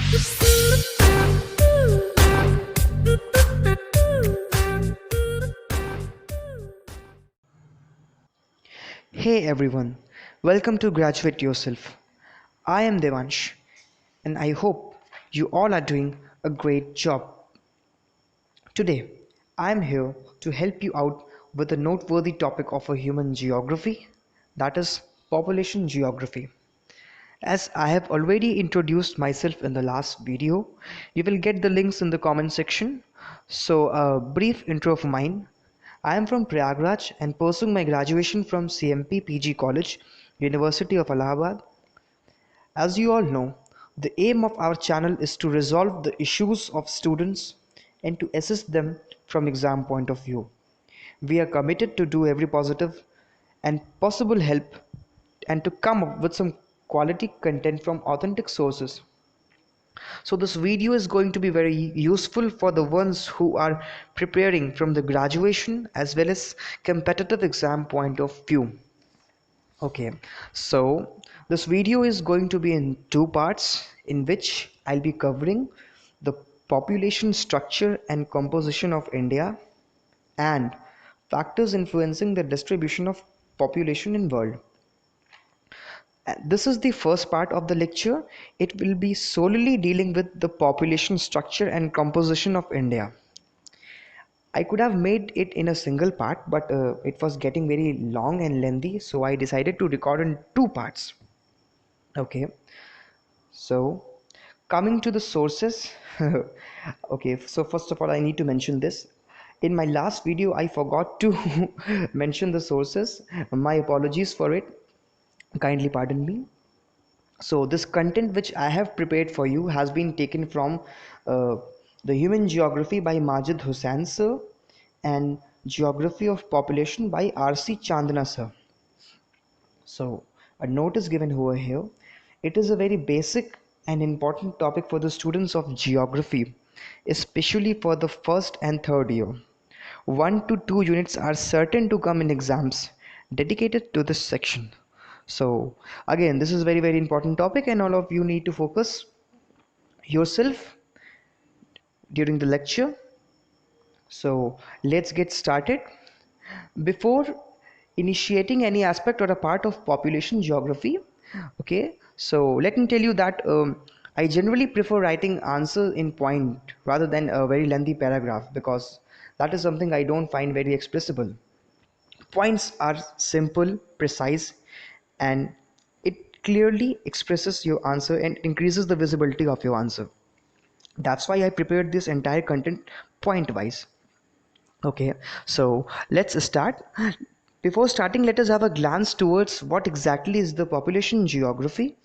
Hey everyone, welcome to Graduate Yourself. I am Devansh and I hope you all are doing a great job. Today, I am here to help you out with a noteworthy topic of a human geography, that is population geography. As I have already introduced myself in the last video, you will get the links in the comment section. So, a brief intro of mine. I am from Prayagraj and pursuing my graduation from CMP PG College, University of Allahabad. As you all know, the aim of our channel is to resolve the issues of students and to assist them from exam point of view. We are committed to do every positive and possible help and to come up with some quality content from authentic sources. So this video is going to be very useful for the ones who are preparing from the graduation as well as competitive exam point of view. Okay, so this video is going to be in two parts in which I'll be covering the population structure and composition of India and factors influencing the distribution of population in world. This is the first part of the lecture. It will be solely dealing with the population structure and composition of India. I could have made it in a single part, but it was getting very long and lengthy, so I decided to record in two parts. Okay, so coming to the sources. Okay, so first of all, I need to mention this. In my last video, I forgot to mention the sources. My apologies for it. Kindly pardon me. So this content which I have prepared for you has been taken from uh, the Human Geography by Majid Hussain sir and Geography of Population by R.C. Chandana sir. So a note is given over here. It is a very basic and important topic for the students of geography, especially for the first and third year. 1 to 2 units are certain to come in exams dedicated to this section. So again, this is very important topic and all of you need to focus yourself during the lecture. So let's get started. Before initiating any aspect or a part of population geography, okay, so let me tell you that I generally prefer writing answer in point rather than a very lengthy paragraph because that is something I don't find very expressible. Points are simple, precise, and it clearly expresses your answer and increases the visibility of your answer. That's why I prepared this entire content point wise. Okay, so let's start. Before starting, let us have a glance towards what exactly is the population geography.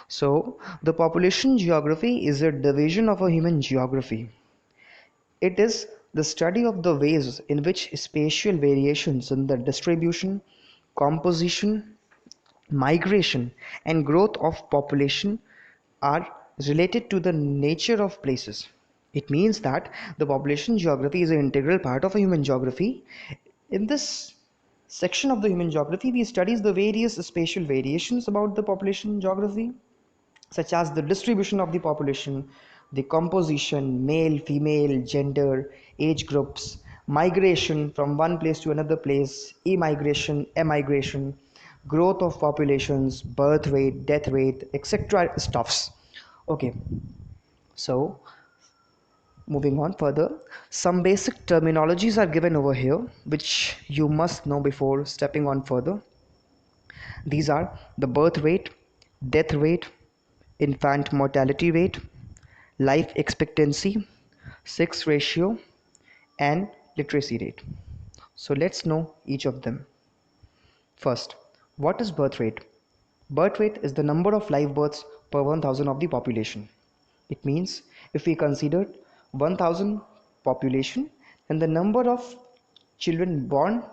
So, the population geography is a division of a human geography. It is the study of the ways in which spatial variations in the distribution, composition, migration, and growth of population are related to the nature of places. It means that the population geography is an integral part of a human geography. In this section of the human geography, we study the various spatial variations about the population geography, such as the distribution of the population, the composition, male, female, gender, age groups, migration from one place to another place, immigration, emigration, growth of populations, birth rate, death rate, etc. stuffs. Okay, so moving on further, some basic terminologies are given over here which you must know before stepping on further. These are the birth rate, death rate, infant mortality rate, life expectancy, sex ratio, and literacy rate. So let's know each of them. First, what is birth rate? Birth rate is the number of live births per 1000 of the population. It means if we considered 1000 population, then the number of children born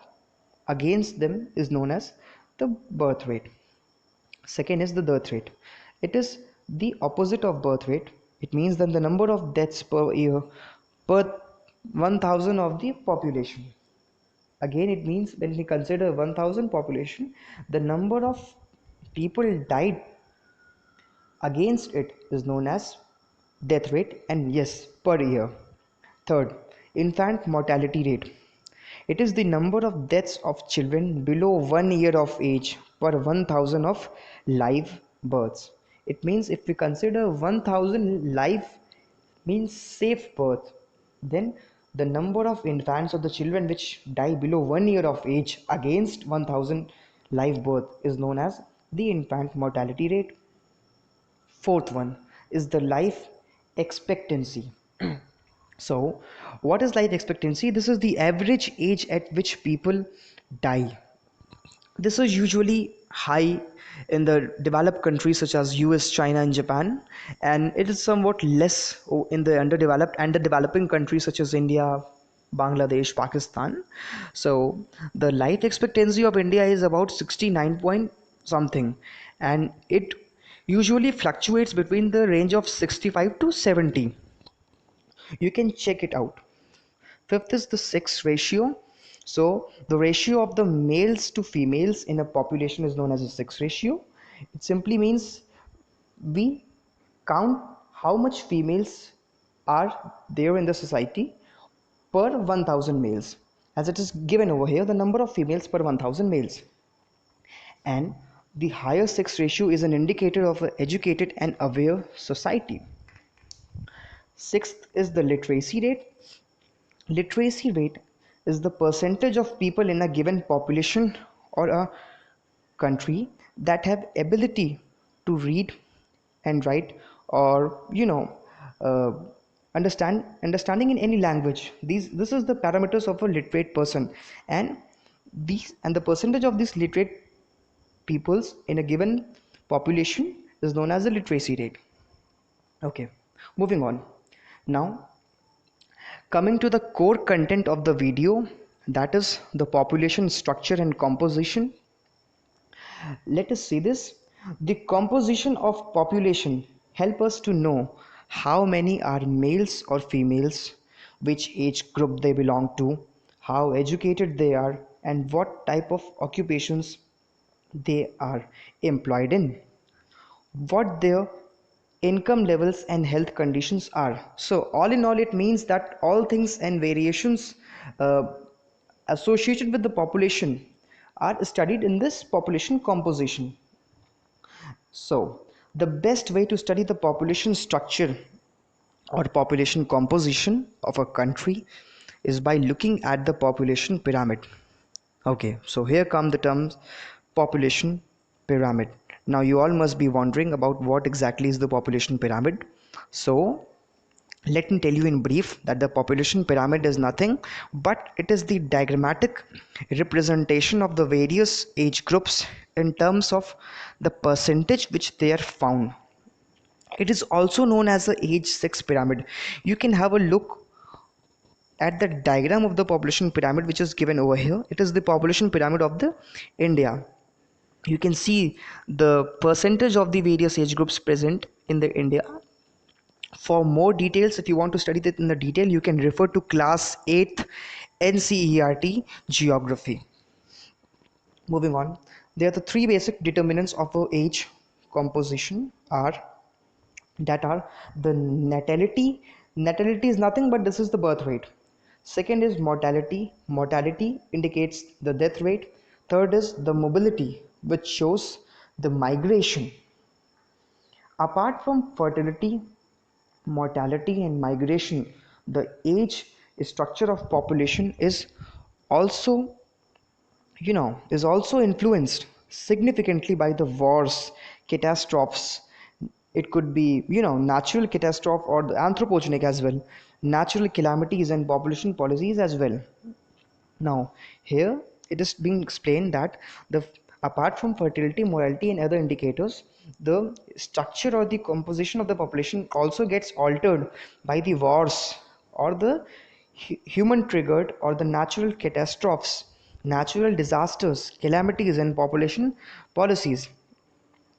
against them is known as the birth rate. Second is the death rate. It is the opposite of birth rate. It means that the number of deaths per year per 1000 of the population. Again, it means when we consider 1000 population, the number of people died against it is known as death rate, and yes, per year. Third, infant mortality rate. It is the number of deaths of children below 1 year of age per 1000 of live births. It means if we consider 1000 live means safe birth, then the number of infants or the children which die below 1 year of age against 1000 live birth is known as the infant mortality rate. Fourth one is the life expectancy. So, what is life expectancy? This is the average age at which people die. This is usually high in the developed countries such as US, China, and Japan, and it is somewhat less in the underdeveloped and the developing countries such as India, Bangladesh, Pakistan. So, the life expectancy of India is about 69 point something, and it usually fluctuates between the range of 65 to 70. You can check it out. Fifth is the sex ratio. So the ratio of the males to females in a population is known as a sex ratio. It simply means we count how much females are there in the society per 1000 males. As it is given over here, the number of females per 1000 males. And the higher sex ratio is an indicator of an educated and aware society. Sixth is the literacy rate. Literacy rate is the percentage of people in a given population or a country that have ability to read and write, or uh, understanding in any language. This is the parameters of a literate person, and the percentage of these literate peoples in a given population is known as the literacy rate. Okay, moving on. Now, coming to the core content of the video, that is the population structure and composition. Let us see this. The composition of population help us to know how many are males or females, which age group they belong to, how educated they are, and what type of occupations they are employed in, what their income levels and health conditions are. So all in all, it means that all things and variations uh, associated with the population are studied in this population composition. So the best way to study the population structure or population composition of a country is by looking at the population pyramid. Okay, so here come the terms population pyramid. Now you all must be wondering about what exactly is the population pyramid. So let me tell you in brief that the population pyramid is nothing but it is the diagrammatic representation of the various age groups in terms of the percentage which they are found. It is also known as the age 6 pyramid. You can have a look at the diagram of the population pyramid which is given over here. It is the population pyramid of the India. You can see the percentage of the various age groups present in the India. For more details, if you want to study that in the detail, you can refer to class 8th NCERT geography. Moving on, there are the three basic determinants of a age composition are the natality. Natality is nothing but this is the birth rate. Second is mortality. Mortality indicates the death rate. Third is the mobility, which shows the migration. Apart from fertility, mortality, and migration, the age structure of population also is also influenced significantly by the wars, catastrophes. It could be natural catastrophe or the anthropogenic as well, natural calamities and population policies as well. Now here it is being explained that the apart from fertility, mortality, and other indicators, the structure or the composition of the population also gets altered by the wars or the human triggered or the natural catastrophes, natural disasters, calamities, and population policies.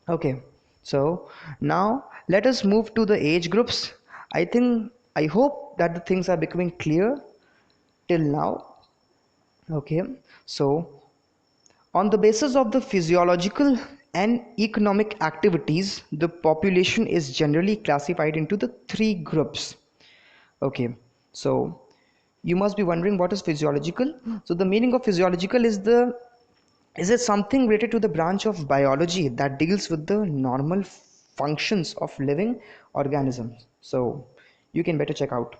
Okay, so now let us move to the age groups. I hope that the things are becoming clear till now. Okay, so on the basis of the physiological and economic activities, the population is generally classified into the three groups. Okay, so you must be wondering what is physiological. So the meaning of physiological is it something related to the branch of biology that deals with the normal functions of living organisms. So you can better check out.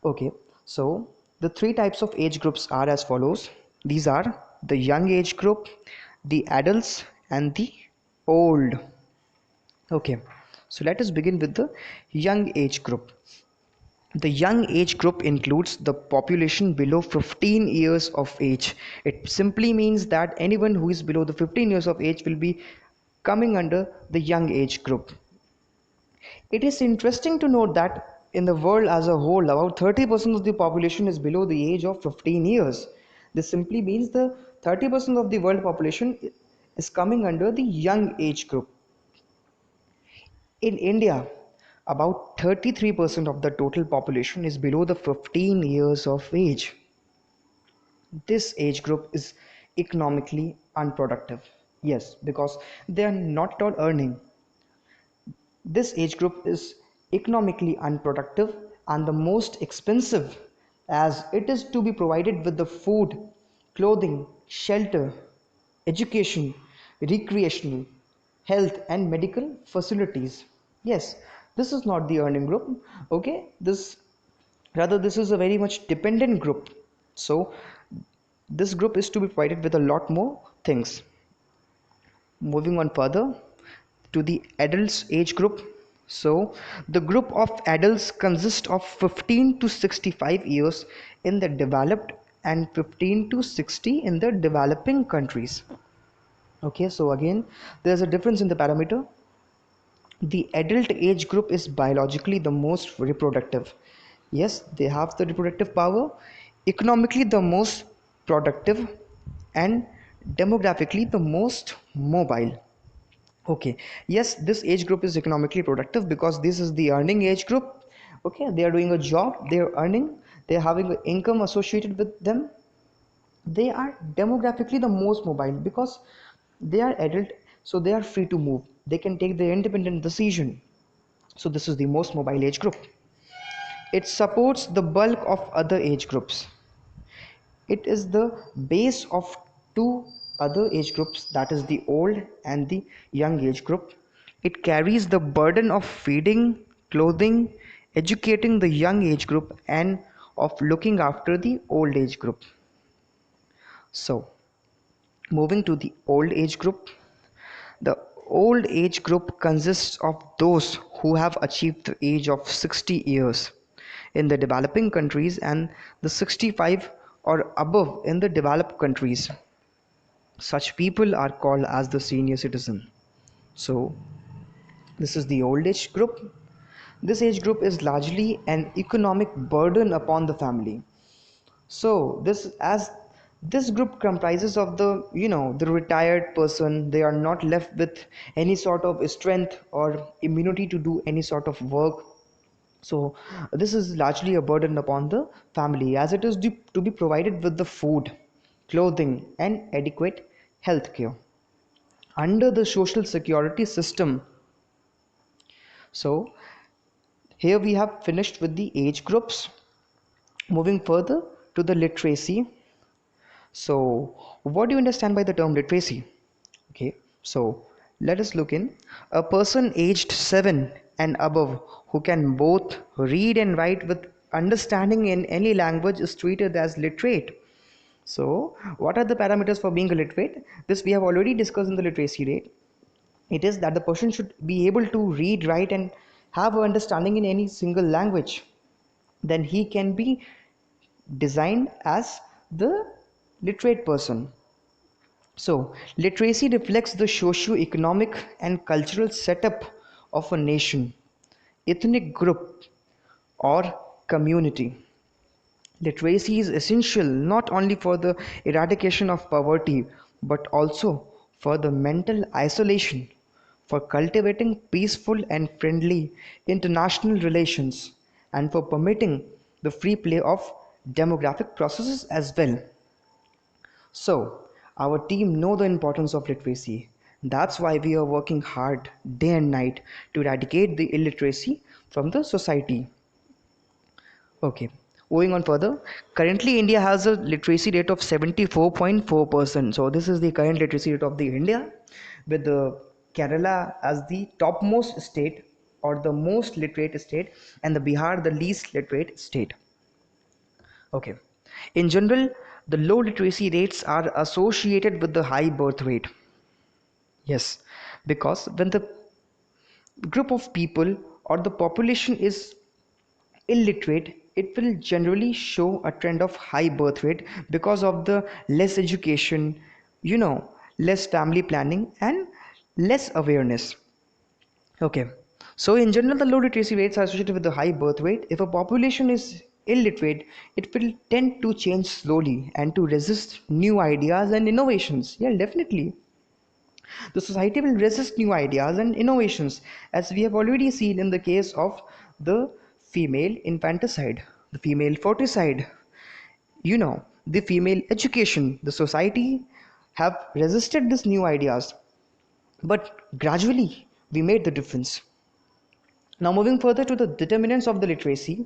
Okay, so the three types of age groups are as follows. These are the young age group, the adults, and the old. Okay, so let us begin with the young age group. The young age group includes the population below 15 years of age. It simply means that anyone who is below the 15 years of age will be coming under the young age group. It is interesting to note that in the world as a whole, about 30% of the population is below the age of 15 years. This simply means the 30% of the world population is coming under the young age group. In India, about 33% of the total population is below the 15 years of age. This age group is economically unproductive. Yes, because they are not at all earning. This age group is economically unproductive and the most expensive, as it is to be provided with the food, clothing, shelter, education, recreational, health, and medical facilities. Yes, this is not the earning group. Okay, this is a very much dependent group. So this group is to be provided with a lot more things. Moving on further to the adults age group. So the group of adults consists of 15 to 65 years in the developed and 15 to 60 in the developing countries. Okay, so again there's a difference in the parameter. The adult age group is biologically the most reproductive. Yes, they have the reproductive power, economically the most productive, and demographically the most mobile. Okay, yes, this age group is economically productive because this is the earning age group. Okay, they are doing a job, they are earning, they are having an income associated with them. They are demographically the most mobile because they are adult, so they are free to move. They can take their independent decision. So this is the most mobile age group. It supports the bulk of other age groups. It is the base of two other age groups, that is the old and the young age group. It carries the burden of feeding, clothing, educating the young age group, and of looking after the old age group. So, moving to the old age group. The old age group consists of those who have achieved the age of 60 years in the developing countries and the 65 or above in the developed countries. Such people are called as the senior citizen. So, this is the old age group. This age group is largely an economic burden upon the family. So this group comprises of the retired person. They are not left with any sort of strength or immunity to do any sort of work. So this is largely a burden upon the family, as it is to be provided with the food, clothing, and adequate health care under the social security system. So here we have finished with the age groups. Moving further to the literacy. So, what do you understand by the term literacy? Okay, so let us look in. A person aged 7 and above who can both read and write with understanding in any language is treated as literate. So, what are the parameters for being a literate? This we have already discussed in the literacy rate. It is that the person should be able to read, write, and have an understanding in any single language. Then he can be designed as the literate person. So, literacy reflects the socio-economic and cultural setup of a nation, ethnic group, or community. Literacy is essential not only for the eradication of poverty but also for the mental isolation, for cultivating peaceful and friendly international relations, and for permitting the free play of demographic processes as well. So, our team know the importance of literacy. That's why we are working hard day and night to eradicate the illiteracy from the society. Okay, moving on further. Currently, India has a literacy rate of 74.4%. So this is the current literacy rate of the India, with the Kerala as the topmost state or the most literate state, and the Bihar the least literate state. Okay. In general, the low literacy rates are associated with the high birth rate. Yes, because when the group of people or the population is illiterate, it will generally show a trend of high birth rate because of the less education, you know, less family planning and less awareness. Okay. So in general, the low literacy rates are associated with the high birth rate. If a population is illiterate, it will tend to change slowly and to resist new ideas and innovations. Yeah, definitely. The society will resist new ideas and innovations, as we have already seen in the case of the female infanticide, the female foeticide, the female education. The society have resisted these new ideas, but gradually we made the difference. Now, moving further to the determinants of the literacy.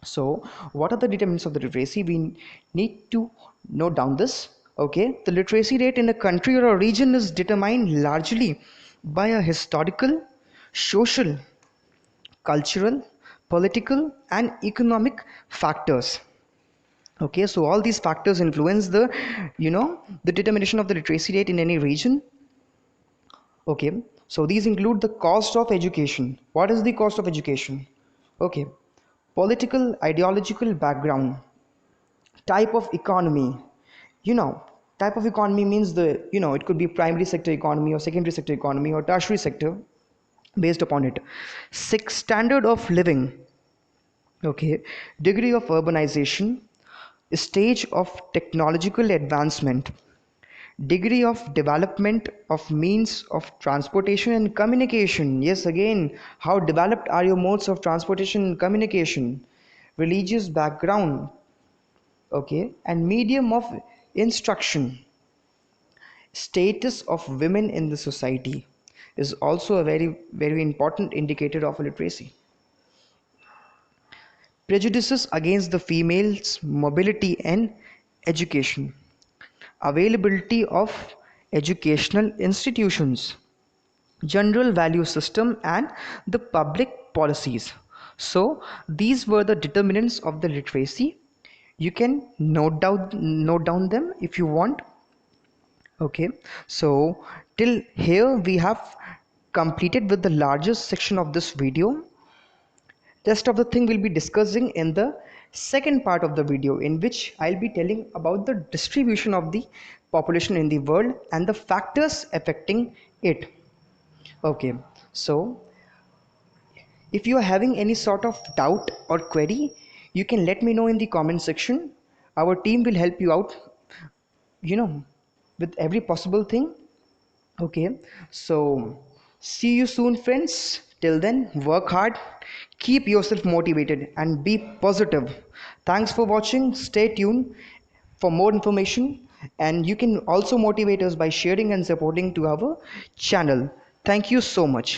So, what are the determinants of the literacy? We need to note down this. Okay, the literacy rate in a country or a region is determined largely by a historical, social, cultural, political, and economic factors. Okay, so all these factors influence the determination of the literacy rate in any region. Okay, so these include the cost of education. What is the cost of education? Okay, political ideological background, type of economy, you know type of economy means it could be primary sector economy or secondary sector economy or tertiary sector based upon it. Six, standard of living. Okay, degree of urbanization, stage of technological advancement, degree of development of means of transportation and communication. Yes, again, how developed are your modes of transportation and communication? Religious background. Okay, and medium of instruction. Status of women in the society is also a very very important indicator of literacy. Prejudices against the females mobility and education, availability of educational institutions, general value system and the public policies. So these were the determinants of the literacy. You can note down them if you want. Okay, so till here we have completed with the largest section of this video. Rest of the thing we'll be discussing in the second part of the video, in which I'll be telling about the distribution of the population in the world and the factors affecting it. Okay, so if you are having any sort of doubt or query, you can let me know in the comment section. Our team will help you out, you know, with every possible thing. Okay, so see you soon, friends. Till then, work hard, keep yourself motivated, and be positive. Thanks for watching. Stay tuned for more information, and you can also motivate us by sharing and supporting to our channel. Thank you so much.